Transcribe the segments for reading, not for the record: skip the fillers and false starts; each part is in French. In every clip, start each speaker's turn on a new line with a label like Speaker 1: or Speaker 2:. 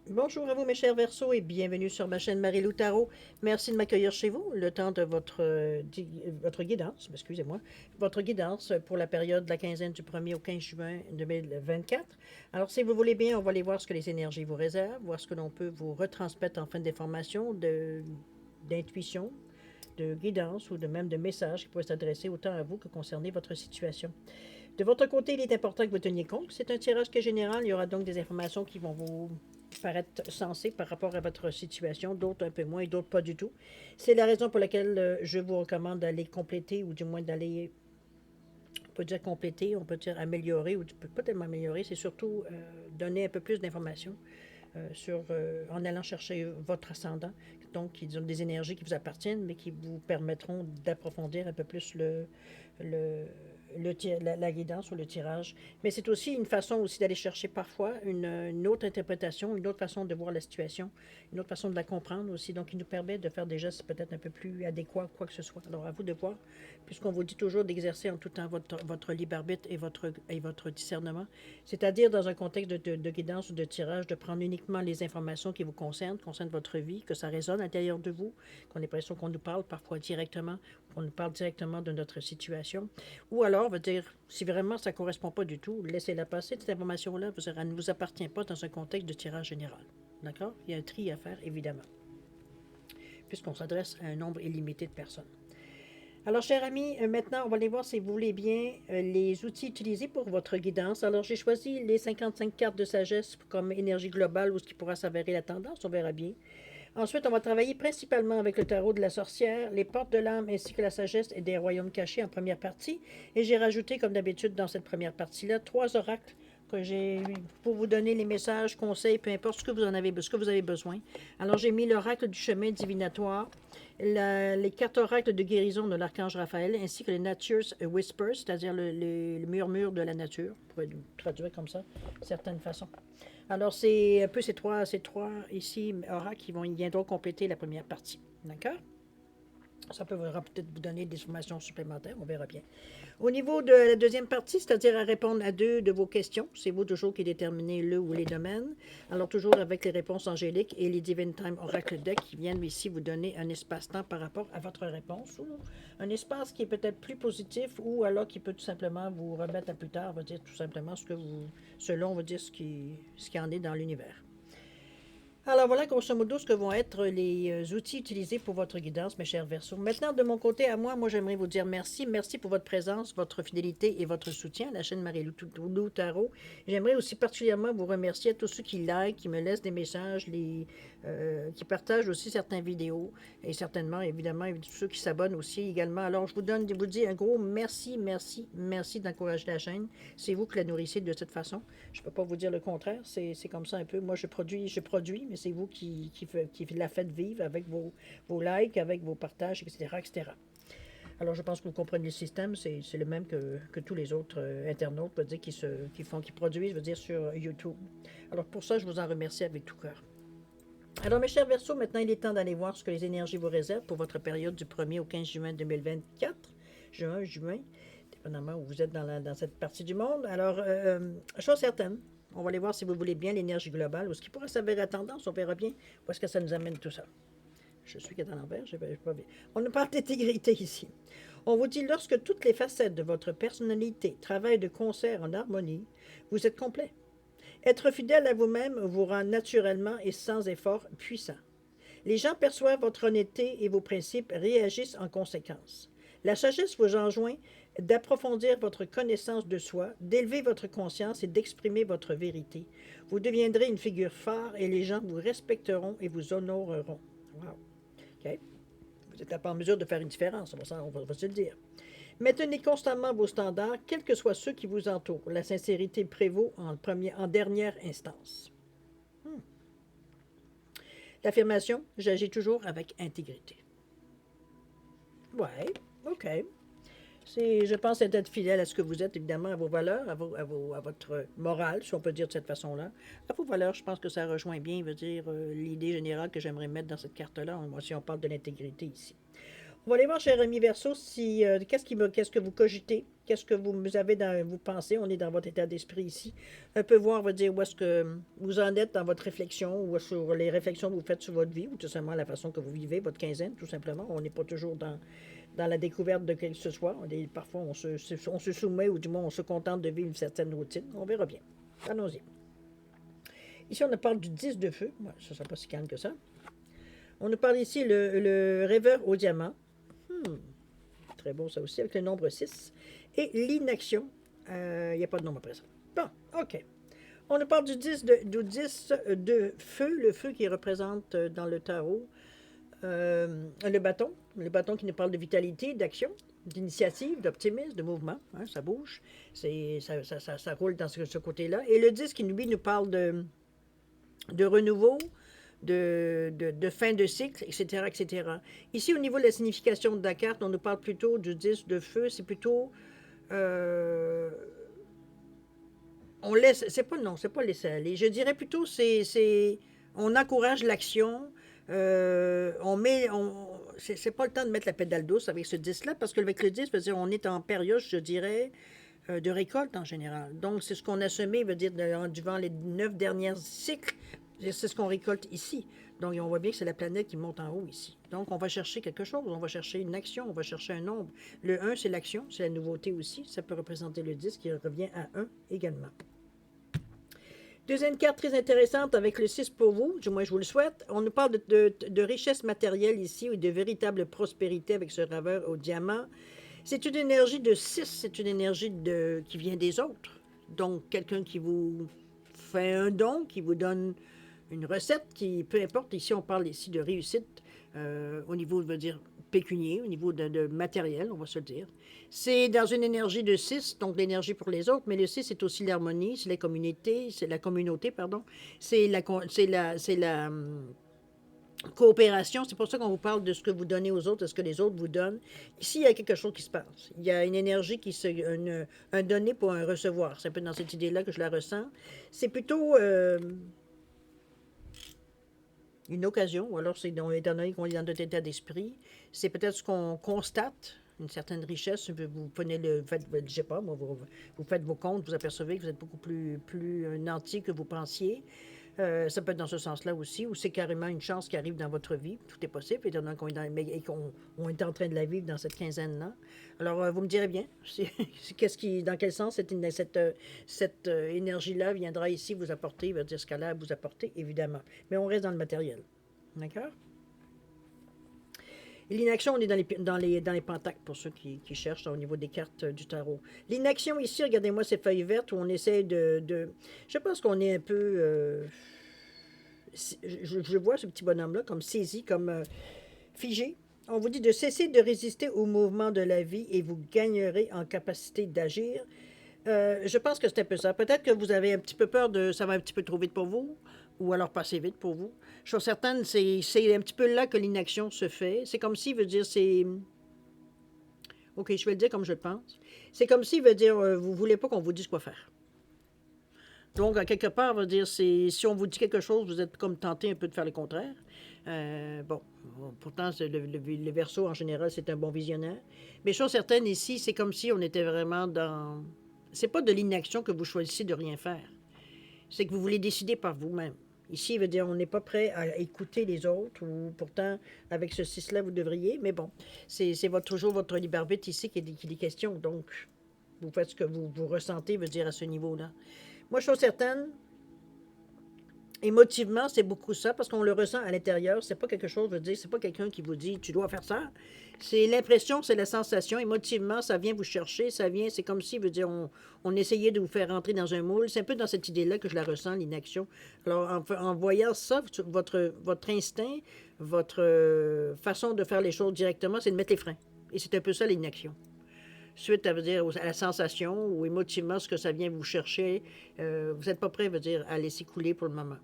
Speaker 1: Bonjour à vous mes chers Verseaux et bienvenue sur ma chaîne Marie-Lou Tarot. Merci de m'accueillir chez vous le temps de votre guidance, excusez-moi, votre guidance pour la période de la quinzaine du 1er au 15 juin 2024. Alors si vous voulez bien, on va aller voir ce que les énergies vous réservent, voir ce que l'on peut vous retransmettre en fin d'information, d'intuition, de guidance ou de même de messages qui pourraient s'adresser autant à vous que concerner votre situation. De votre côté, il est important que vous teniez compte. C'est un tirage qui est général. Il y aura donc des informations qui vont vous paraître sensées par rapport à votre situation, d'autres un peu moins et d'autres pas du tout. C'est la raison pour laquelle je vous recommande d'aller compléter ou du moins d'aller, on peut dire compléter, on peut dire améliorer ou pas tellement améliorer, c'est surtout donner un peu plus d'informations en allant chercher votre ascendant. Donc, ils ont des énergies qui vous appartiennent, mais qui vous permettront d'approfondir un peu plus le, la guidance ou le tirage. Mais c'est aussi une façon aussi d'aller chercher parfois une autre interprétation, une autre façon de voir la situation, une autre façon de la comprendre aussi. Donc, il nous permet de faire des gestes peut-être un peu plus adéquats, quoi que ce soit. Alors, à vous de voir, puisqu'on vous dit toujours d'exercer en tout temps votre libre arbitre et votre discernement, c'est-à-dire dans un contexte de guidance ou de tirage, de prendre uniquement les informations qui vous concernent votre vie, que ça résonne à l'intérieur de vous, qu'on ait l'impression qu'on nous parle parfois directement, qu'on nous parle directement de notre situation. Ou alors, on va dire, si vraiment ça ne correspond pas du tout, laissez-la passer, cette information-là, elle ne vous appartient pas dans un contexte de tirage général. D'accord? Il y a un tri à faire, évidemment, puisqu'on s'adresse à un nombre illimité de personnes. Alors, chers amis, maintenant, on va aller voir si vous voulez bien les outils utilisés pour votre guidance. Alors, j'ai choisi les 55 cartes de sagesse comme énergie globale ou ce qui pourra s'avérer la tendance, on verra bien. Ensuite, on va travailler principalement avec le tarot de la sorcière, les portes de l'âme ainsi que la sagesse et des royaumes cachés en première partie. Et j'ai rajouté, comme d'habitude, dans cette première partie-là, 3 oracles que j'ai pour vous donner les messages, conseils, peu importe ce que vous avez besoin. Alors, j'ai mis l'oracle du chemin divinatoire, les 4 oracles de guérison de l'archange Raphaël, ainsi que les Nature's Whispers, c'est-à-dire le murmure de la nature, on pourrait le traduire comme ça, de certaines façons. Alors, c'est un peu ces trois ici, oracles, qui viendront compléter la première partie. D'accord? Ça peut peut-être vous donner des informations supplémentaires, on verra bien. Au niveau de la deuxième partie, c'est-à-dire à répondre à 2 de vos questions, c'est vous toujours qui déterminez le ou les domaines. Alors toujours avec les réponses angéliques et les Divine Time Oracle Deck qui viennent ici vous donner un espace-temps par rapport à votre réponse ou un espace qui est peut-être plus positif ou alors qui peut tout simplement vous remettre à plus tard, on va dire tout simplement selon on va dire ce qui en est dans l'univers. Alors voilà grosso modo ce que vont être les outils utilisés pour votre guidance, mes chers Verseaux. Maintenant, de mon côté à moi, j'aimerais vous dire merci. Merci pour votre présence, votre fidélité et votre soutien à la chaîne Marie-Lou Tarot. J'aimerais aussi particulièrement vous remercier à tous ceux qui like, qui me laissent des messages, qui partagent aussi certaines vidéos et certainement, évidemment, tous ceux qui s'abonnent aussi également. Alors, je vous dis un gros merci, merci, merci d'encourager la chaîne. C'est vous qui la nourrissez de cette façon. Je ne peux pas vous dire le contraire, c'est comme ça un peu. Moi, je produis, mais c'est vous qui la faites vivre avec vos likes, avec vos partages, etc., etc. Alors, je pense que vous comprenez le système, c'est le même que tous les autres internautes, je veux dire, qui produisent, je veux dire, sur YouTube. Alors, pour ça, je vous en remercie avec tout cœur. Alors, mes chers Verseaux, maintenant, il est temps d'aller voir ce que les énergies vous réservent pour votre période du 1er au 15 juin 2024. Juin, dépendamment où vous êtes dans cette partie du monde. Alors, chose certaine, on va aller voir si vous voulez bien l'énergie globale ou ce qui pourrait s'avérer la tendance, on verra bien où est-ce que ça nous amène tout ça. Je suis à l'envers, je vais pas bien. On nous parle d'intégrité ici. On vous dit, lorsque toutes les facettes de votre personnalité travaillent de concert en harmonie, vous êtes complet. Être fidèle à vous-même vous rend naturellement et sans effort puissant. Les gens perçoivent votre honnêteté et vos principes réagissent en conséquence. La sagesse vous enjoint d'approfondir votre connaissance de soi, d'élever votre conscience et d'exprimer votre vérité. Vous deviendrez une figure phare et les gens vous respecteront et vous honoreront. Wow. Okay. Vous êtes en mesure de faire une différence, on va se le dire. Maintenez constamment vos standards, quels que soient ceux qui vous entourent. La sincérité prévaut en dernière instance. L'affirmation, j'agis toujours avec intégrité. Ouais, OK. Je pense être fidèle à ce que vous êtes, évidemment, à vos valeurs, à votre morale, si on peut dire de cette façon-là. À vos valeurs, je pense que ça rejoint bien, veut dire, l'idée générale que j'aimerais mettre dans cette carte-là, moi, si on parle de l'intégrité ici. On va aller voir, cher ami Verseau, si, qu'est-ce que vous cogitez, qu'est-ce que vous avez dans vos pensées, on est dans votre état d'esprit ici. Un peu voir, on va dire, où est-ce que vous en êtes dans votre réflexion, ou sur les réflexions que vous faites sur votre vie, ou tout simplement la façon que vous vivez votre quinzaine, tout simplement. On n'est pas toujours dans la découverte de quelque que ce soit. Parfois, on se soumet, ou du moins, on se contente de vivre une certaine routine. On verra bien. Allons-y. Ici, on nous parle du 10 de feu. Ouais, ça ne sera pas si calme que ça. On nous parle ici le rêveur au diamant. Très bon, ça aussi, avec le nombre 6. Et l'inaction. Il n'y a pas de nombre après ça. Bon, OK. On nous parle du 10 de feu, le feu qui représente dans le tarot le bâton. Le bâton qui nous parle de vitalité, d'action, d'initiative, d'optimisme, de mouvement. Hein, ça bouge. Ça roule dans ce côté-là. Et le 10 qui, lui, nous parle de renouveau, de fin de cycle, etc., etc. Ici, au niveau de la signification de la carte, on nous parle plutôt du 10 de feu. C'est plutôt... on laisse... C'est pas laisser aller. Je dirais plutôt, on encourage l'action. C'est pas le temps de mettre la pédale douce avec ce 10-là, parce qu'avec le 10, veut dire, on est en période, je dirais, de récolte en général. Donc, c'est ce qu'on a semé, veut dire, durant les 9 derniers cycles, c'est ce qu'on récolte ici. Donc, on voit bien que c'est la planète qui monte en haut ici. Donc, on va chercher quelque chose, on va chercher une action, on va chercher un nombre. Le 1, c'est l'action, c'est la nouveauté aussi. Ça peut représenter le 10 qui revient à 1 également. Deuxième carte très intéressante avec le 6 pour vous, du moins je vous le souhaite. On nous parle de richesse matérielle ici, ou de véritable prospérité avec ce raveur au diamant. C'est une énergie de 6, c'est une énergie qui vient des autres. Donc, quelqu'un qui vous fait un don, qui vous donne une recette, peu importe, ici on parle ici de réussite au niveau, je veux dire, pécunier, au niveau de matériel, on va se le dire. C'est dans une énergie de 6, donc l'énergie pour les autres, mais le 6, c'est aussi l'harmonie, c'est la communauté, pardon. C'est la coopération, c'est pour ça qu'on vous parle de ce que vous donnez aux autres, de ce que les autres vous donnent. Ici, il y a quelque chose qui se passe. Il y a une énergie un donner pour un recevoir. C'est un peu dans cette idée-là que je la ressens. C'est plutôt une occasion, ou alors étant donné qu'on est dans notre état d'esprit, c'est peut-être ce qu'on constate, une certaine richesse, vous prenez je sais pas, moi, vous faites vos comptes, vous apercevez que vous êtes beaucoup plus nanti que vous pensiez. Ça peut être dans ce sens-là aussi, ou c'est carrément une chance qui arrive dans votre vie. Tout est possible, étant donné qu'on est en train de la vivre dans cette quinzaine-là. Alors, vous me direz bien, dans quel sens cette énergie-là viendra ici vous apporter, veut dire ce qu'elle a à vous apporter, évidemment. Mais on reste dans le matériel. D'accord? Et l'inaction, on est dans les pentacles, pour ceux qui cherchent au niveau des cartes du tarot. L'inaction ici, regardez-moi ces feuilles vertes où on essaie je pense qu'on est un peu... je vois ce petit bonhomme-là comme saisi, comme figé. On vous dit de cesser de résister au mouvement de la vie et vous gagnerez en capacité d'agir. Je pense que c'est un peu ça. Peut-être que vous avez un petit peu peur ça va un petit peu trop vite pour vous, ou alors pas assez vite pour vous. Je suis certaine, c'est un petit peu là que l'inaction se fait. C'est comme si, veut dire, OK, je vais le dire comme je le pense. C'est comme si, veut dire, vous voulez pas qu'on vous dise quoi faire. Donc, à quelque part, veut dire, si on vous dit quelque chose, vous êtes comme tenté un peu de faire le contraire. Bon, pourtant, le Verseau, en général, c'est un bon visionnaire. Mais chose certaine, ici, c'est comme si on était vraiment dans... C'est pas de l'inaction que vous choisissez de rien faire. C'est que vous voulez décider par vous-même. Ici, il veut dire on n'est pas prêt à écouter les autres, ou pourtant, avec ce 6-là, vous devriez. Mais bon, c'est toujours votre libre arbitre ici qui est question. Donc, vous faites ce que vous ressentez, veut dire, à ce niveau-là. Moi, je suis certaine, émotivement, c'est beaucoup ça, parce qu'on le ressent à l'intérieur. C'est pas quelque chose, je veux dire, c'est pas quelqu'un qui vous dit tu dois faire ça. C'est l'impression, c'est la sensation. Émotivement, ça vient vous chercher, c'est comme si, veut dire, on essayait de vous faire rentrer dans un moule. C'est un peu dans cette idée-là que je la ressens, l'inaction. Alors, en voyant ça, votre instinct, votre façon de faire les choses directement, c'est de mettre les freins. Et c'est un peu ça, l'inaction. Suite, à, veut dire, à la sensation ou émotivement, ce que ça vient vous chercher, vous n'êtes pas prêt, veut dire, à laisser couler pour le moment.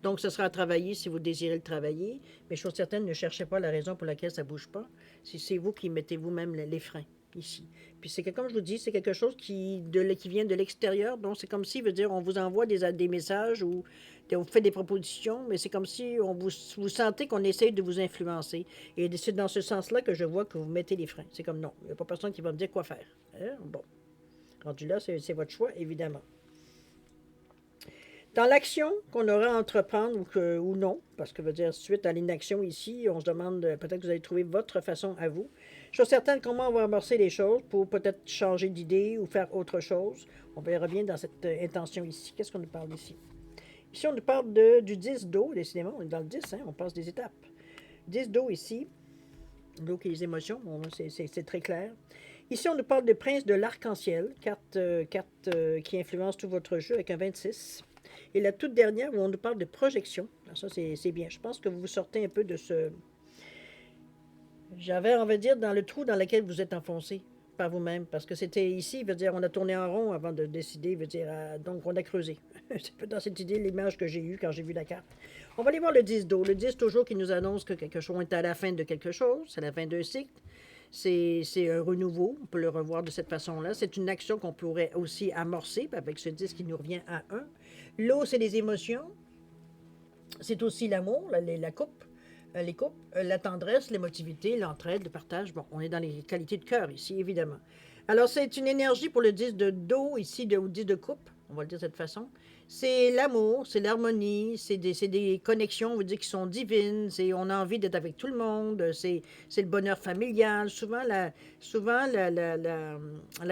Speaker 1: Donc, ce sera à travailler si vous désirez le travailler, mais chose certaine, ne cherchez pas la raison pour laquelle ça ne bouge pas. C'est vous qui mettez vous-même les freins. ici. Puis c'est que, comme je vous dis, c'est quelque chose qui vient de l'extérieur. Donc, c'est comme si, veut dire, on vous envoie des messages ou on vous fait des propositions, mais c'est comme si vous sentez qu'on essaye de vous influencer. Et c'est dans ce sens-là que je vois que vous mettez les freins. C'est comme non, il n'y a pas personne qui va me dire quoi faire. Hein? Bon, rendu là, c'est votre choix, évidemment. Dans l'action qu'on aura à entreprendre ou non, parce que veut dire suite à l'inaction ici, on se demande peut-être que vous allez trouver votre façon à vous. Je suis certaine comment on va amorcer les choses pour peut-être changer d'idée ou faire autre chose. On verra bien dans cette intention ici. Qu'est-ce qu'on nous parle ici? Ici, on nous parle du 10 d'eau, décidément, on est dans le 10, hein, on passe des étapes. 10 d'eau ici, l'eau qui est les émotions, bon, c'est très clair. Ici, on nous parle de prince de l'arc-en-ciel, carte qui influence tout votre jeu avec un 26. Et la toute dernière, où on nous parle de projection. Alors ça, c'est bien. Je pense que vous sortez un peu de ce... J'avais, on va dire, dans le trou dans lequel vous êtes enfoncé par vous-même. Parce que c'était ici, veut dire, on a tourné en rond avant de décider, veut dire, donc on a creusé. C'est peu dans cette idée l'image que j'ai eue quand j'ai vu la carte. On va aller voir le 10 d'eau. Le 10 toujours qui nous annonce que quelque chose est à la fin de quelque chose. C'est la fin d'un cycle. C'est un renouveau, on peut le revoir de cette façon-là. C'est une action qu'on pourrait aussi amorcer avec ce 10 qui nous revient à 1. L'eau, c'est les émotions. C'est aussi l'amour, la coupe, les coupes, la tendresse, l'émotivité, l'entraide, le partage. Bon, on est dans les qualités de cœur ici, évidemment. Alors, c'est une énergie pour le 10 de dos ici, ou 10 de coupe, on va le dire de cette façon. C'est l'amour, c'est l'harmonie, c'est des connexions, on veut dire, qui sont divines. On a envie d'être avec tout le monde, c'est le bonheur familial. Souvent, la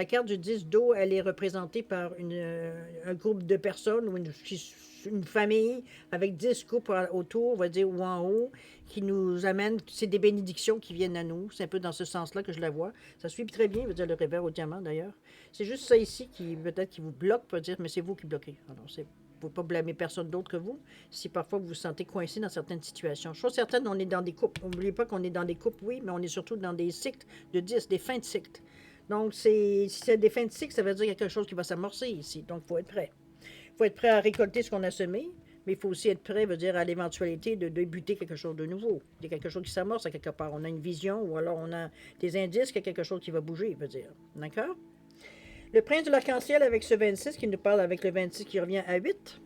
Speaker 1: carte du 10 d'eau, elle est représentée par un groupe de personnes ou une famille avec 10 couples autour, on va dire, ou en haut, qui nous amènent, c'est des bénédictions qui viennent à nous. C'est un peu dans ce sens-là que je la vois. Ça suit très bien, veut dire le revers au diamant d'ailleurs. C'est juste ça ici qui peut-être qui vous bloque, peut dire, mais c'est vous qui bloquez. Alors, c'est ne faut pas blâmer personne d'autre que vous si parfois vous vous sentez coincé dans certaines situations. Chose certaine, on est dans des couples. N'oubliez pas qu'on est dans des couples, oui, mais on est surtout dans des cycles de 10, des fins de cycle. Donc, si c'est des fins de cycle, ça veut dire qu'il y a quelque chose qui va s'amorcer ici. Donc, il faut être prêt. Il faut être prêt à récolter ce qu'on a semé, mais il faut aussi être prêt, veut dire, à l'éventualité de débuter quelque chose de nouveau. Il y a quelque chose qui s'amorce à quelque part. On a une vision ou alors on a des indices qu'il y a quelque chose qui va bouger, veut dire. D'accord? Le prince de l'arc-en-ciel avec ce 26 qui nous parle avec le 26 qui revient à 8.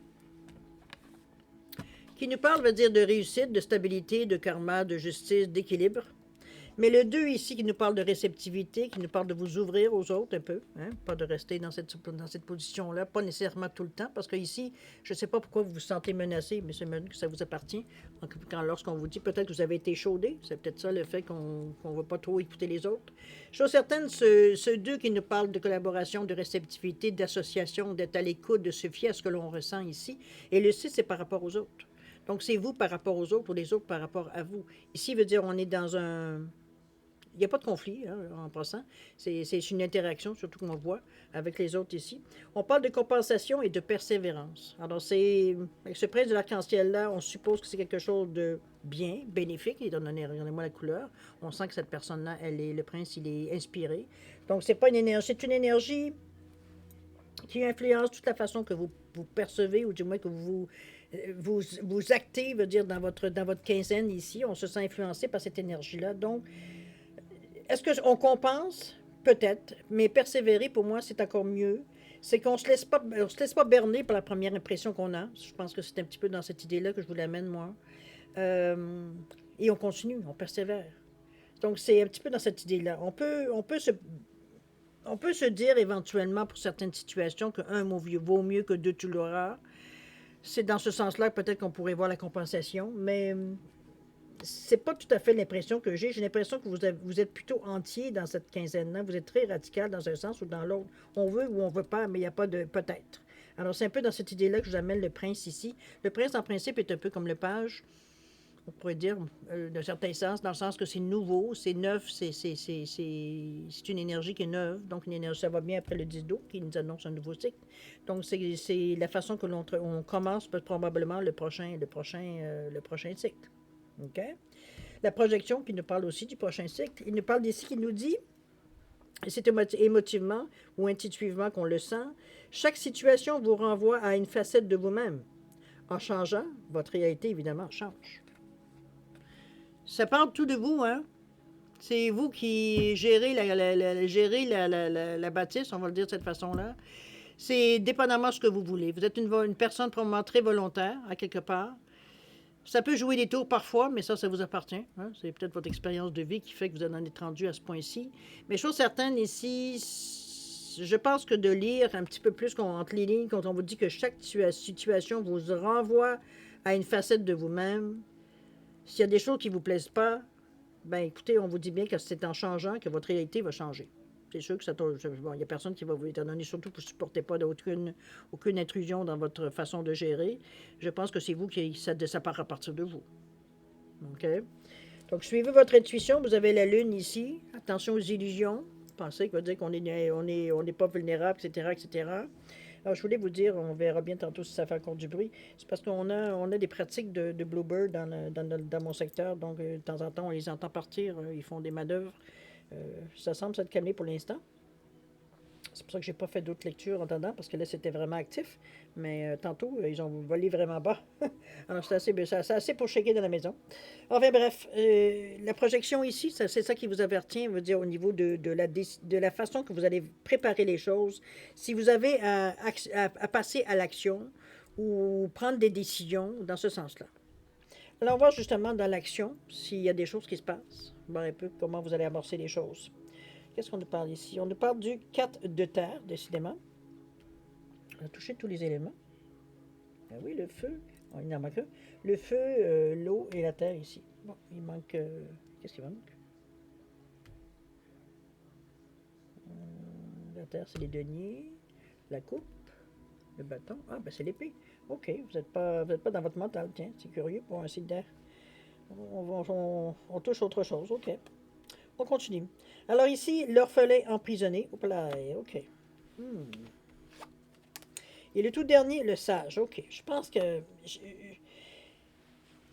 Speaker 1: Qui nous parle, veut dire, de réussite, de stabilité, de karma, de justice, d'équilibre. Mais le 2 ici qui nous parle de réceptivité, qui nous parle de vous ouvrir aux autres un peu, hein, pas de rester dans cette position-là, pas nécessairement tout le temps, parce que ici, je ne sais pas pourquoi vous vous sentez menacé, mais c'est que ça vous appartient. Donc, lorsqu'on vous dit peut-être que vous avez été échaudé, c'est peut-être ça le fait qu'on ne va pas trop écouter les autres. Chose certaine, ce 2 qui nous parle de collaboration, de réceptivité, d'association, d'être à l'écoute, de se fier à ce que l'on ressent ici, et le 6, c'est par rapport aux autres. Donc, c'est vous par rapport aux autres ou les autres par rapport à vous. Ici, veut dire on est dans un... Il n'y a pas de conflit, hein, en passant. C'est une interaction, surtout qu'on voit avec les autres ici. On parle de compensation et de persévérance. Alors, avec ce prince de l'arc-en-ciel-là, on suppose que c'est quelque chose de bien, bénéfique. Regardez-moi la couleur. On sent que cette personne-là, le prince, il est inspiré. Donc, c'est pas une énergie, c'est une énergie qui influence toute la façon que vous percevez, ou du moins que vous actez, veut dire, dans votre quinzaine ici. On se sent influencé par cette énergie-là. Donc, est-ce qu'on compense? Peut-être, mais persévérer, pour moi, c'est encore mieux. C'est qu'on se laisse se laisse pas berner par la première impression qu'on a. Je pense que c'est un petit peu dans cette idée-là que je vous l'amène, moi. Euh, et on continue, on persévère. Donc, c'est un petit peu dans cette idée-là. On peut se dire éventuellement pour certaines situations qu'un vaut mieux que deux tu l'auras. C'est dans ce sens-là peut-être qu'on pourrait voir la compensation, mais c'est pas tout à fait l'impression que j'ai. J'ai l'impression que vous êtes plutôt entier dans cette quinzaine-là. Vous êtes très radical dans un sens ou dans l'autre. On veut ou on veut pas, mais il n'y a pas de peut-être. Alors, c'est un peu dans cette idée-là que j'amène le prince ici. Le prince, en principe, est un peu comme le page, on pourrait dire, d'un certain sens, dans le sens que c'est nouveau, c'est neuf, c'est une énergie qui est neuve. Donc, une énergie, ça va bien après le 10 d'eau qui nous annonce un nouveau cycle. Donc, c'est la façon que on commence probablement le prochain cycle. OK? La projection qui nous parle aussi du prochain cycle. Il nous parle d'ici qui nous dit, et c'est émotivement ou intuitivement qu'on le sent, chaque situation vous renvoie à une facette de vous-même. En changeant, votre réalité, évidemment, change. Ça parle tout de vous, hein? C'est vous qui gérez la bâtisse, on va le dire de cette façon-là. C'est dépendamment de ce que vous voulez. Vous êtes une personne probablement très volontaire, à quelque part. Ça peut jouer des tours parfois, mais ça vous appartient. Hein? C'est peut-être votre expérience de vie qui fait que vous en êtes rendu à ce point-ci. Mais chose certaine ici, je pense que de lire un petit peu plus entre les lignes, quand on vous dit que chaque situation vous renvoie à une facette de vous-même, s'il y a des choses qui ne vous plaisent pas, ben écoutez, on vous dit bien que c'est en changeant que votre réalité va changer. C'est sûr que il n'y a personne qui va vous étonner, surtout que vous ne supportez pas aucune intrusion dans votre façon de gérer. Je pense que c'est vous qui ça part à partir de vous. OK? Donc, suivez votre intuition. Vous avez la lune ici. Attention aux illusions. Pensez qu'il va dire qu'on n'est pas vulnérable, etc., etc. Alors, je voulais vous dire, on verra bien tantôt si ça fait encore du bruit. C'est parce qu'on a des pratiques de Bluebird dans mon secteur. Donc, de temps en temps, on les entend partir. Ils font des manœuvres. Ça semble s'être calmé pour l'instant. C'est pour ça que j'ai pas fait d'autres lectures en attendant, parce que là, c'était vraiment actif. Mais tantôt, ils ont volé vraiment bas. Alors, c'est assez pour shaker dans la maison. Enfin, bref, la projection ici, c'est ça qui vous avertit, veut dire au niveau de la façon que vous allez préparer les choses. Si vous avez à passer à l'action ou prendre des décisions dans ce sens-là. Alors, on va voir justement dans l'action s'il y a des choses qui se passent. Voir un peu comment vous allez amorcer les choses. Qu'est-ce qu'on nous parle ici? On nous parle du 4 de terre, décidément. On a touché tous les éléments. Ah oui, le feu. Oh, il en manque un. Le feu, l'eau et la terre ici. Bon, il manque... qu'est-ce qu'il manque? La terre, c'est les deniers. La coupe. Le bâton. Ah, ben c'est l'épée. OK, vous n'êtes pas dans votre mental. Tiens, c'est curieux pour un site d'air. On touche autre chose. OK. On continue. Alors ici, l'orphelin emprisonné. Hop là, OK. Et le tout dernier, le sage. OK. Je pense que...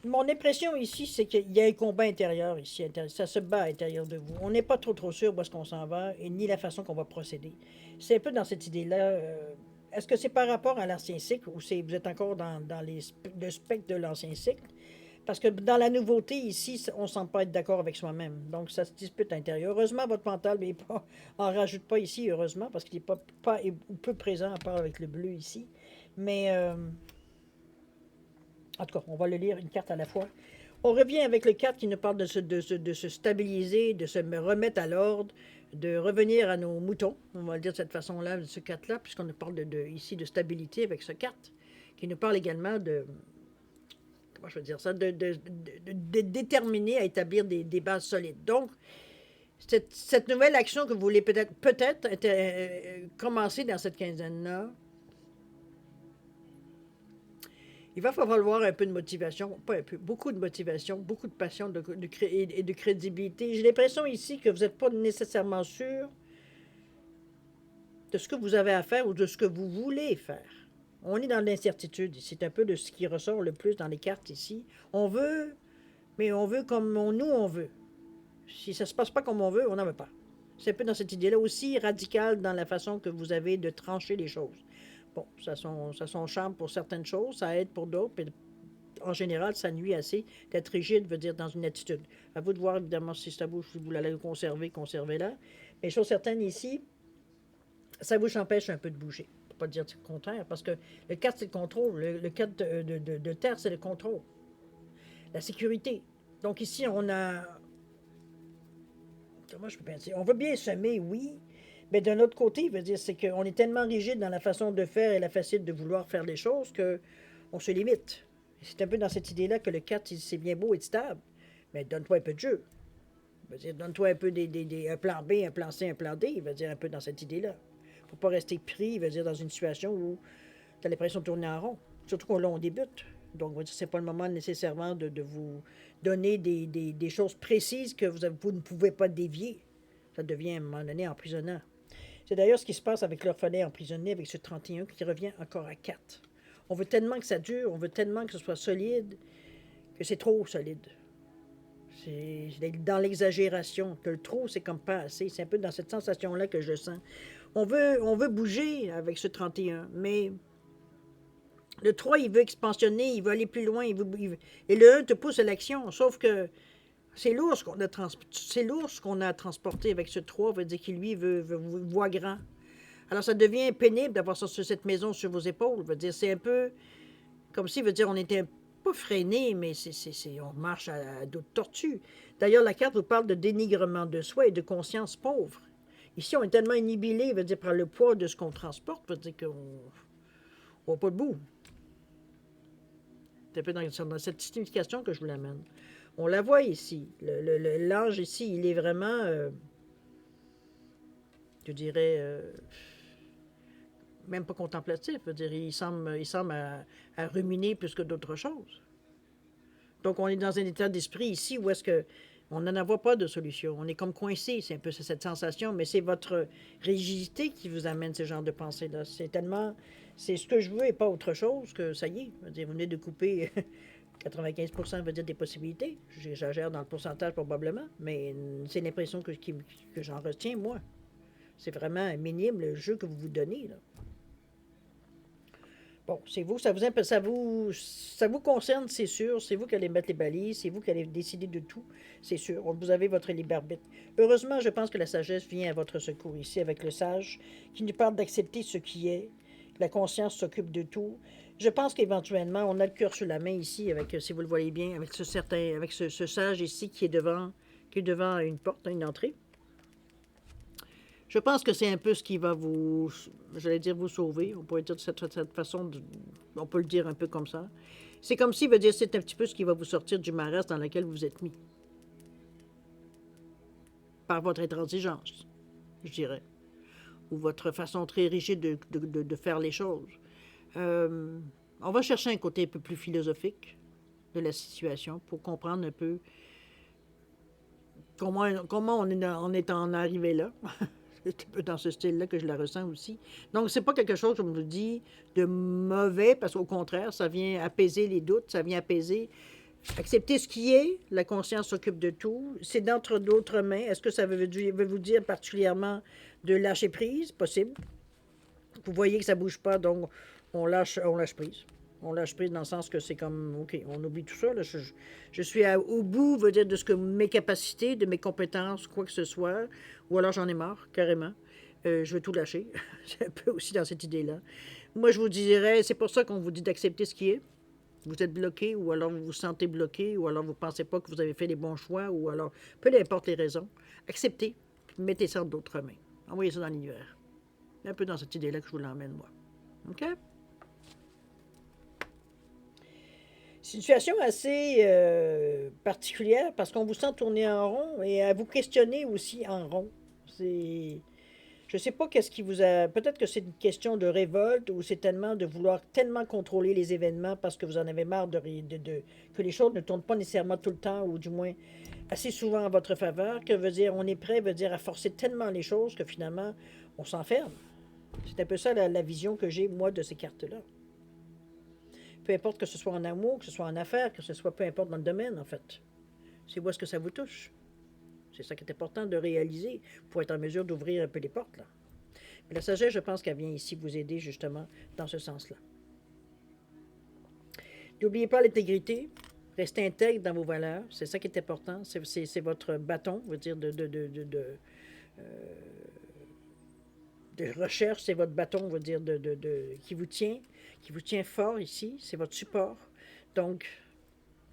Speaker 1: Mon impression ici, c'est qu'il y a un combat intérieur ici. Ça se bat à l'intérieur de vous. On n'est pas trop sûr où est-ce qu'on s'en va et ni la façon qu'on va procéder. C'est un peu dans cette idée-là. Est-ce que c'est par rapport à l'ancien cycle ou vous êtes encore dans le spectre de l'ancien cycle? Parce que dans la nouveauté, ici, on ne semble pas être d'accord avec soi-même. Donc, ça se dispute à l'intérieur. Heureusement, votre mental n'est pas, en rajoute pas ici, heureusement, parce qu'il n'est pas ou peu présent à part avec le bleu ici. Mais, en tout cas, on va le lire une carte à la fois. On revient avec le 4 qui nous parle de se stabiliser, de se remettre à l'ordre, de revenir à nos moutons. On va le dire de cette façon-là, ce 4-là, puisqu'on nous parle ici de stabilité avec ce 4, qui nous parle également de... Comment je veux dire ça? De déterminer à établir des bases solides. Donc, cette nouvelle action que vous voulez peut-être commencer dans cette quinzaine-là, il va falloir un peu de motivation, pas un peu, beaucoup de motivation, beaucoup de passion et de crédibilité. J'ai l'impression ici que vous n'êtes pas nécessairement sûr de ce que vous avez à faire ou de ce que vous voulez faire. On est dans l'incertitude. C'est un peu de ce qui ressort le plus dans les cartes ici. On veut, mais on veut comme nous on veut. Si ça ne se passe pas comme on veut, on n'en veut pas. C'est un peu dans cette idée-là aussi radicale dans la façon que vous avez de trancher les choses. Bon, ça son charme pour certaines choses, ça aide pour d'autres, mais en général, ça nuit assez d'être rigide, veut dire dans une attitude. À vous de voir, évidemment, si ça vous, si vous l'allez conservez-la. Mais chose certaine ici, ça vous empêche un peu de bouger. Pour pas dire le contraire, parce que le 4, c'est le contrôle. Le 4 de terre, c'est le contrôle. La sécurité. Donc ici, on a... Comment je peux bien dire? On veut bien semer, oui, mais d'un autre côté, veut dire, c'est qu'on est tellement rigide dans la façon de faire et la facilité de vouloir faire les choses qu'on se limite. C'est un peu dans cette idée-là que le 4, c'est bien beau être stable, mais donne-toi un peu de jeu. Veut dire, donne-toi un peu un plan B, un plan C, un plan D, veut dire un peu dans cette idée-là. Faut pas rester pris, veut dire, dans une situation où tu as l'impression de tourner en rond. Surtout qu'on on débute. Donc, c'est pas le moment nécessairement de vous donner des choses précises que vous ne pouvez pas dévier. Ça devient à un moment donné emprisonnant. C'est d'ailleurs ce qui se passe avec l'orphelin emprisonné, avec ce 31 qui revient encore à 4. On veut tellement que ça dure, on veut tellement que ce soit solide, que c'est trop solide. C'est dans l'exagération, que le trop, c'est comme pas assez. C'est un peu dans cette sensation-là que je sens. On veut bouger avec ce 31, mais le 3, il veut expansionner, il veut aller plus loin, et le 1 te pousse à l'action, sauf que C'est lourd ce qu'on a, c'est lourd ce qu'on a à transporter avec ce 3, veut dire qu'il, lui, veut vous voir grand. Alors, ça devient pénible d'avoir ça sur cette maison sur vos épaules. Veut dire, c'est un peu comme si, veut dire, on était pas freiné, mais on marche à dos de tortue. D'ailleurs, la carte vous parle de dénigrement de soi et de conscience pauvre. Ici, on est tellement inhibé, veut dire, par le poids de ce qu'on transporte, veut dire qu'on ne va pas debout. C'est un peu dans cette signification que je vous l'amène. On la voit ici. L'ange ici, il est vraiment, je dirais, même pas contemplatif. Je veux dire, il semble à ruminer plus que d'autres choses. Donc, on est dans un état d'esprit ici où est-ce que on n'en voit pas de solution. On est comme coincé, c'est un peu cette sensation, mais c'est votre rigidité qui vous amène ce genre de pensée-là. C'est tellement, c'est ce que je veux et pas autre chose que ça y est. Je veux dire, vous venez de couper 95% veut dire des possibilités. J'exagère dans le pourcentage probablement, mais c'est l'impression que j'en retiens, moi. C'est vraiment minime le jeu que vous vous donnez, là. Bon, c'est vous, ça vous concerne, c'est sûr. C'est vous qui allez mettre les balises, c'est vous qui allez décider de tout, c'est sûr. Vous avez votre libre arbitre. Heureusement, je pense que la sagesse vient à votre secours ici avec le sage qui nous parle d'accepter ce qui est. La conscience s'occupe de tout. Je pense qu'éventuellement, on a le cœur sur la main ici, avec, si vous le voyez bien, avec ce sage ici qui est devant une porte, une entrée. Je pense que c'est un peu ce qui va vous, j'allais dire vous sauver, on pourrait dire de cette façon, on peut le dire un peu comme ça. C'est comme si, veut dire, c'est un petit peu ce qui va vous sortir du marais dans lequel vous êtes mis. Par votre intransigeance, je dirais. Ou votre façon très rigide de faire les choses. On va chercher un côté un peu plus philosophique de la situation pour comprendre un peu comment on est en arrivé là. C'est un peu dans ce style-là que je la ressens aussi. Donc, c'est pas quelque chose, comme je vous dis, de mauvais, parce qu'au contraire, ça vient apaiser les doutes, ça vient apaiser, accepter ce qui est, la conscience s'occupe de tout. C'est d'entre d'autres mains. Est-ce que ça veut vous dire particulièrement de lâcher prise? Possible. Vous voyez que ça bouge pas, donc on lâche prise. On lâche prise dans le sens que c'est comme, OK, on oublie tout ça. Là, je suis au bout, veut dire, de ce que mes capacités, de mes compétences, quoi que ce soit, ou alors j'en ai marre, carrément. Je veux tout lâcher. C'est un peu aussi dans cette idée-là. Moi, je vous dirais, c'est pour ça qu'on vous dit d'accepter ce qui est. Vous êtes bloqué, ou alors vous vous sentez bloqué, ou alors vous ne pensez pas que vous avez fait les bons choix, ou alors, peu importe les raisons, acceptez, puis mettez ça d'autres mains. Envoyez ça dans l'univers. Un peu dans cette idée-là que je vous l'emmène, moi. OK? Situation assez particulière parce qu'on vous sent tourner en rond et à vous questionner aussi en rond. C'est... Je sais pas qu'est-ce qui vous a... Peut-être que c'est une question de révolte ou c'est tellement de vouloir tellement contrôler les événements parce que vous en avez marre que les choses ne tournent pas nécessairement tout le temps ou du moins assez souvent en votre faveur que veut dire on est prêt veut dire à forcer tellement les choses que finalement on s'enferme. C'est un peu ça la vision que j'ai moi de ces cartes-là. Peu importe que ce soit en amour, que ce soit en affaires, que ce soit peu importe dans le domaine, en fait. C'est où est-ce que ça vous touche. C'est ça qui est important de réaliser pour être en mesure d'ouvrir un peu les portes, là. Mais la sagesse, je pense qu'elle vient ici vous aider, justement, dans ce sens-là. N'oubliez pas l'intégrité. Restez intègre dans vos valeurs. C'est ça qui est important. C'est votre bâton, veut dire, de recherche. C'est votre bâton, veut dire, qui vous tient fort ici. C'est votre support. Donc,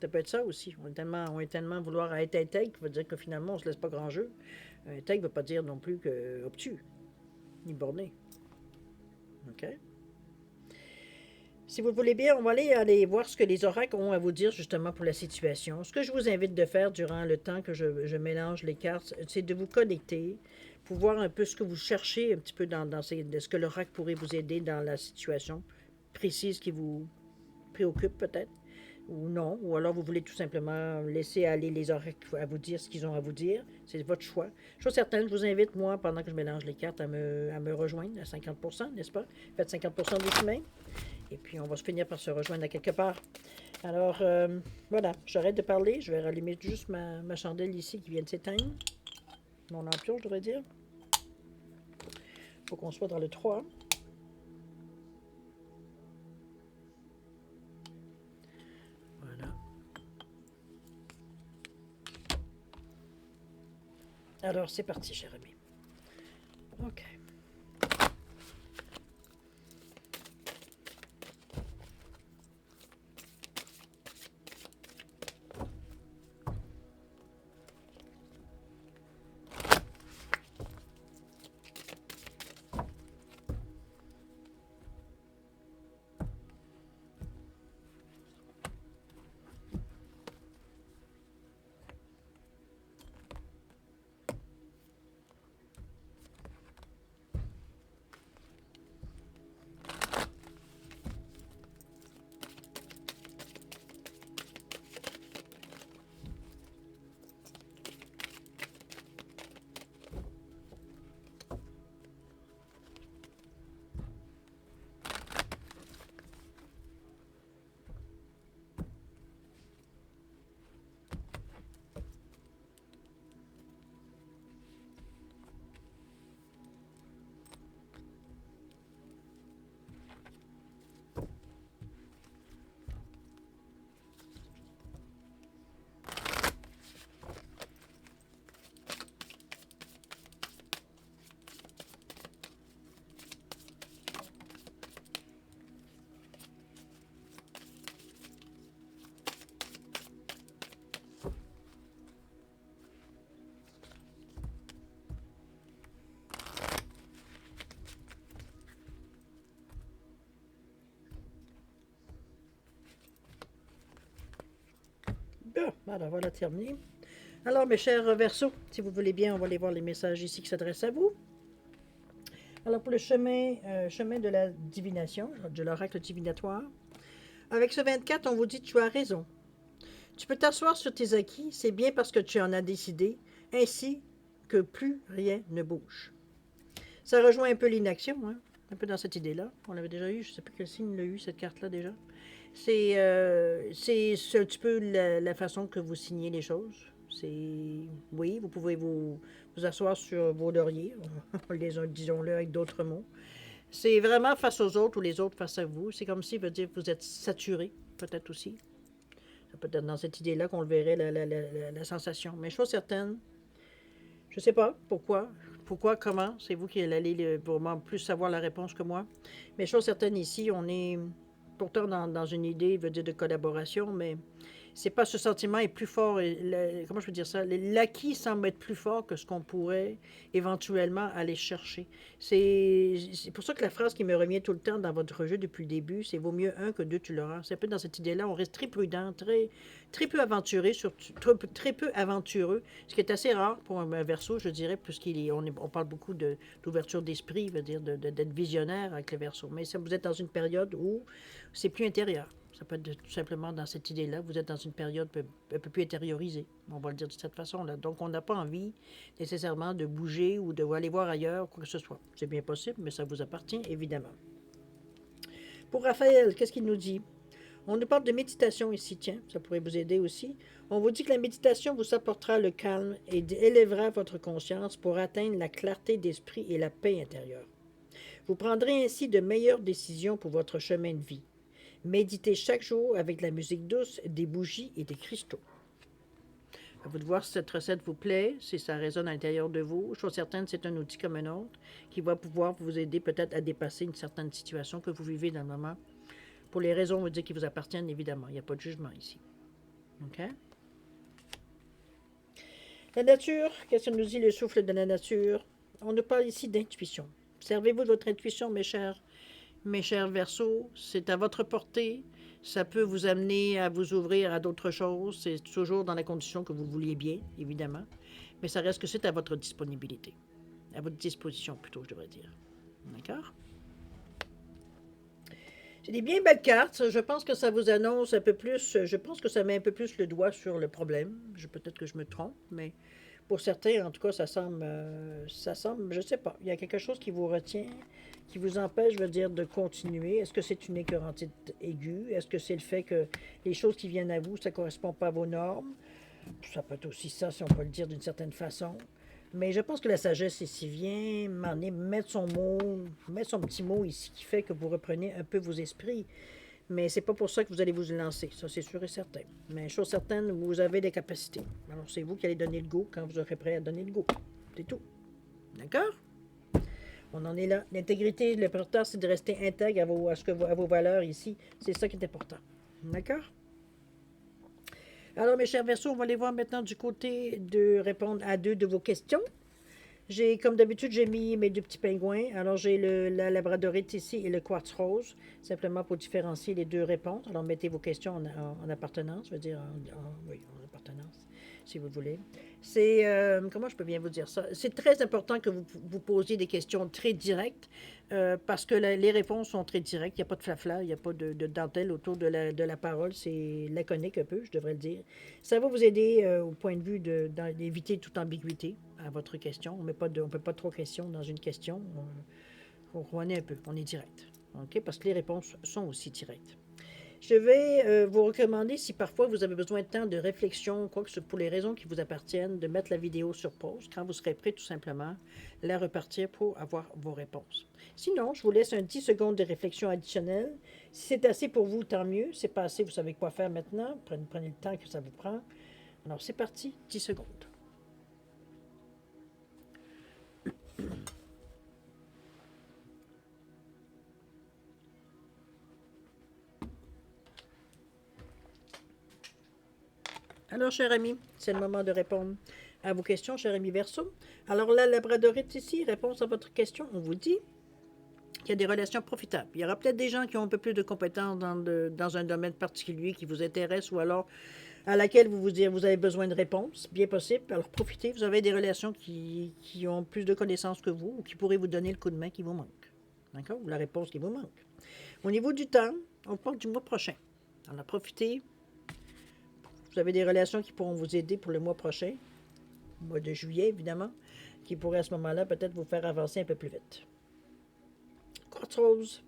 Speaker 1: ça peut être ça aussi. On est tellement vouloir être intègre, qui veut dire que finalement, on ne se laisse pas grand jeu. Intègre ne veut pas dire non plus que obtus, ni borné. OK? Si vous le voulez bien, on va aller voir ce que les oracles ont à vous dire justement pour la situation. Ce que je vous invite de faire durant le temps que je mélange les cartes, c'est de vous connecter pour voir un peu ce que vous cherchez un petit peu de ce que l'oracle pourrait vous aider dans la situation précise qui vous préoccupe peut-être. Ou non, ou alors vous voulez tout simplement laisser aller les oracles à vous dire ce qu'ils ont à vous dire. C'est votre choix. Chose certaine, je vous invite, moi, pendant que je mélange les cartes, à me rejoindre à 50%, n'est-ce pas? Faites 50% des chemin. Et puis, on va se finir par se rejoindre à quelque part. Alors, voilà, j'arrête de parler. Je vais rallumer juste ma chandelle ici qui vient de s'éteindre. Mon lampion, je devrais dire. Il faut qu'on soit dans le 3. Voilà. Alors, c'est parti, cher ami. OK. Bon, alors voilà terminé. Alors, mes chers Verseaux, si vous voulez bien, on va aller voir les messages ici qui s'adressent à vous. Alors, pour le chemin de la divination, de l'oracle divinatoire, avec ce 24, on vous dit tu as raison. Tu peux t'asseoir sur tes acquis, c'est bien parce que tu en as décidé, ainsi que plus rien ne bouge. Ça rejoint un peu l'inaction, hein? Un peu dans cette idée-là. On l'avait déjà eu, je ne sais plus quel signe l'a eu, cette carte-là déjà. C'est un petit peu la façon que vous signez les choses. Oui, vous pouvez vous asseoir sur vos lauriers, disons-le avec d'autres mots. C'est vraiment face aux autres ou les autres face à vous. C'est comme si, veut dire, vous êtes saturé, peut-être aussi. Ça peut être dans cette idée-là qu'on le verrait, la sensation. Mais chose certaine, je ne sais pas pourquoi, comment. C'est vous qui allez vraiment plus savoir la réponse que moi. Mais chose certaine ici, on est pourtant dans une idée, veut dire de collaboration, mais c'est pas ce sentiment est plus fort. Comment je peux dire ça? L'acquis semble être plus fort que ce qu'on pourrait éventuellement aller chercher. C'est pour ça que la phrase qui me revient tout le temps dans votre jeu depuis le début, c'est vaut mieux un que deux, tu l'auras. C'est un peu dans cette idée-là. On reste très prudent, très peu aventuré, très peu aventureux, ce qui est assez rare pour un Verseau, je dirais, puisqu'on parle beaucoup d'ouverture d'esprit, veut dire d'être visionnaire avec le Verseau. Mais ça, vous êtes dans une période où c'est plus intérieur. Ça peut être tout simplement dans cette idée-là. Vous êtes dans une période un peu plus intériorisée. On va le dire de cette façon-là. Donc, on n'a pas envie nécessairement de bouger ou aller voir ailleurs, quoi que ce soit. C'est bien possible, mais ça vous appartient, évidemment. Pour Raphaël, qu'est-ce qu'il nous dit? On nous parle de méditation ici, tiens, ça pourrait vous aider aussi. On vous dit que la méditation vous apportera le calme et élèvera votre conscience pour atteindre la clarté d'esprit et la paix intérieure. Vous prendrez ainsi de meilleures décisions pour votre chemin de vie. Méditez chaque jour avec de la musique douce, des bougies et des cristaux. À vous de voir si cette recette vous plaît, si ça résonne à l'intérieur de vous. Je suis certaine c'est un outil comme un autre qui va pouvoir vous aider peut-être à dépasser une certaine situation que vous vivez dans le moment. Pour les raisons, on va dire, qui vous appartiennent, évidemment. Il n'y a pas de jugement ici. OK? La nature, qu'est-ce que nous dit le souffle de la nature? On nous parle ici d'intuition. Servez-vous de votre intuition, mes chers Verseaux, c'est à votre portée. Ça peut vous amener à vous ouvrir à d'autres choses. C'est toujours dans la condition que vous le vouliez bien, évidemment. Mais ça reste que c'est à votre disponibilité. À votre disposition, plutôt, je devrais dire. D'accord? C'est des bien belles cartes. Je pense que ça vous annonce un peu plus. Je pense que ça met un peu plus le doigt sur le problème. Peut-être que je me trompe, mais pour certains, en tout cas, ça semble, je ne sais pas. Il y a quelque chose qui vous retient, qui vous empêche, je veux dire, de continuer. Est-ce que c'est une écœurantite aiguë? Est-ce que c'est le fait que les choses qui viennent à vous, ça ne correspond pas à vos normes? Ça peut être aussi ça, si on peut le dire d'une certaine façon. Mais je pense que la sagesse ici vient mettre son petit mot ici qui fait que vous reprenez un peu vos esprits. Mais c'est pas pour ça que vous allez vous lancer, ça c'est sûr et certain. Mais chose certaine, vous avez des capacités. Alors c'est vous qui allez donner le go quand vous serez prêt à donner le go. C'est tout. D'accord? On en est là. L'intégrité, l'important, c'est de rester intègre à vos valeurs ici. C'est ça qui est important. D'accord? Alors, mes chers Verseaux, on va aller voir maintenant du côté de répondre à deux de vos questions. Comme d'habitude, j'ai mis mes deux petits pingouins. Alors, j'ai la labradorite ici et le quartz rose, simplement pour différencier les deux réponses. Alors, mettez vos questions en appartenance, je veux dire, oui, en appartenance, si vous voulez. Comment je peux bien vous dire ça? C'est très important que vous posiez des questions très directes, parce que les réponses sont très directes. Il n'y a pas de flafla, il n'y a pas de dentelle autour de la parole. C'est laconique un peu, je devrais le dire. Ça va vous aider au point de vue d'éviter toute ambiguïté à votre question. On ne peut pas trop question dans une question. On est un peu, on est direct. OK? Parce que les réponses sont aussi directes. Je vais vous recommander, si parfois vous avez besoin de temps de réflexion, quoi que ce pour les raisons qui vous appartiennent, de mettre la vidéo sur pause. Quand vous serez prêt, tout simplement, la repartir pour avoir vos réponses. Sinon, je vous laisse un 10 secondes de réflexion additionnelle. Si c'est assez pour vous, tant mieux. Si c'est pas assez, vous savez quoi faire maintenant. Prenez le temps que ça vous prend. Alors, c'est parti, 10 secondes. Alors, cher ami, c'est le moment de répondre à vos questions, cher ami Verseau. Alors, la labradorite ici, réponse à votre question, on vous dit qu'il y a des relations profitables. Il y aura peut-être des gens qui ont un peu plus de compétences dans un domaine particulier qui vous intéresse ou alors à laquelle vous avez besoin de réponses, bien possible. Alors, profitez, vous avez des relations qui ont plus de connaissances que vous ou qui pourraient vous donner le coup de main qui vous manque. D'accord? Ou la réponse qui vous manque. Au niveau du temps, on parle du mois prochain. Alors, profitez. Vous avez des relations qui pourront vous aider pour le mois prochain, le mois de juillet, évidemment, qui pourraient à ce moment-là peut-être vous faire avancer un peu plus vite. Quartz rose.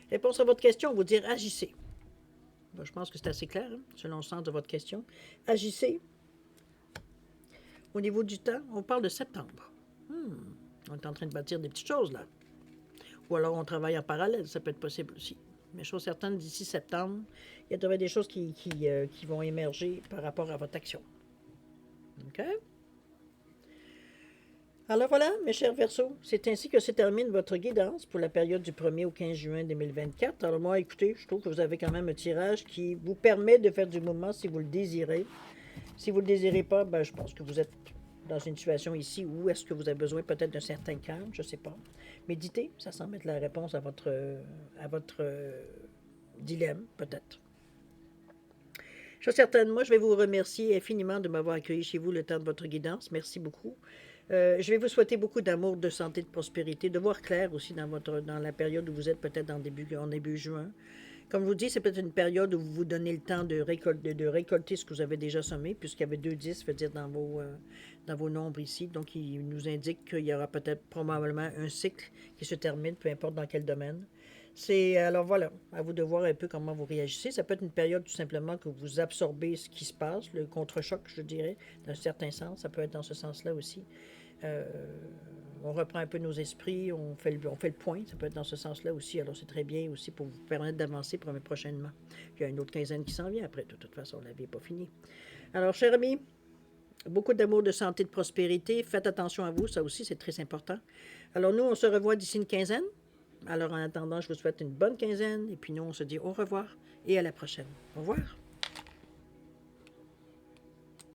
Speaker 1: Réponse à votre question, vous dire agissez. Bon, je pense que c'est assez clair, hein, selon le sens de votre question. Agissez. Au niveau du temps, on parle de septembre. On est en train de bâtir des petites choses là. Ou alors on travaille en parallèle, ça peut être possible aussi. Mais chose certaine, d'ici septembre, il y a des choses qui vont émerger par rapport à votre action. OK? Alors voilà, mes chers Verseaux, c'est ainsi que se termine votre guidance pour la période du 1er au 15 juin 2024. Alors moi, écoutez, je trouve que vous avez quand même un tirage qui vous permet de faire du mouvement si vous le désirez. Si vous ne le désirez pas, ben, je pense que vous êtes dans une situation ici où est-ce que vous avez besoin peut-être d'un certain calme, je ne sais pas. Méditez, ça semble être la réponse à votre dilemme, peut-être. Je suis certaine, moi, je vais vous remercier infiniment de m'avoir accueilli chez vous le temps de votre guidance. Merci beaucoup. Je vais vous souhaiter beaucoup d'amour, de santé, de prospérité, de voir clair aussi dans la période où vous êtes peut-être en début juin. Comme je vous dis, c'est peut-être une période où vous vous donnez le temps de récolter ce que vous avez déjà semé, puisqu'il y avait 2-10, veut dire dans vos nombres ici. Donc, il nous indique qu'il y aura peut-être probablement un cycle qui se termine, peu importe dans quel domaine. Alors voilà, à vous de voir un peu comment vous réagissez. Ça peut être une période tout simplement que vous absorbez ce qui se passe, le contre-choc, je dirais, dans un certain sens. Ça peut être dans ce sens-là aussi. On reprend un peu nos esprits, on fait le point, ça peut être dans ce sens-là aussi. Alors c'est très bien aussi pour vous permettre d'avancer prochainement. Il y a une autre quinzaine qui s'en vient après, de toute façon, la vie n'est pas finie. Alors, cher ami, beaucoup d'amour, de santé, de prospérité. Faites attention à vous, ça aussi c'est très important. Alors nous, on se revoit d'ici une quinzaine. Alors en attendant, je vous souhaite une bonne quinzaine et puis nous, on se dit au revoir et à la prochaine. Au revoir.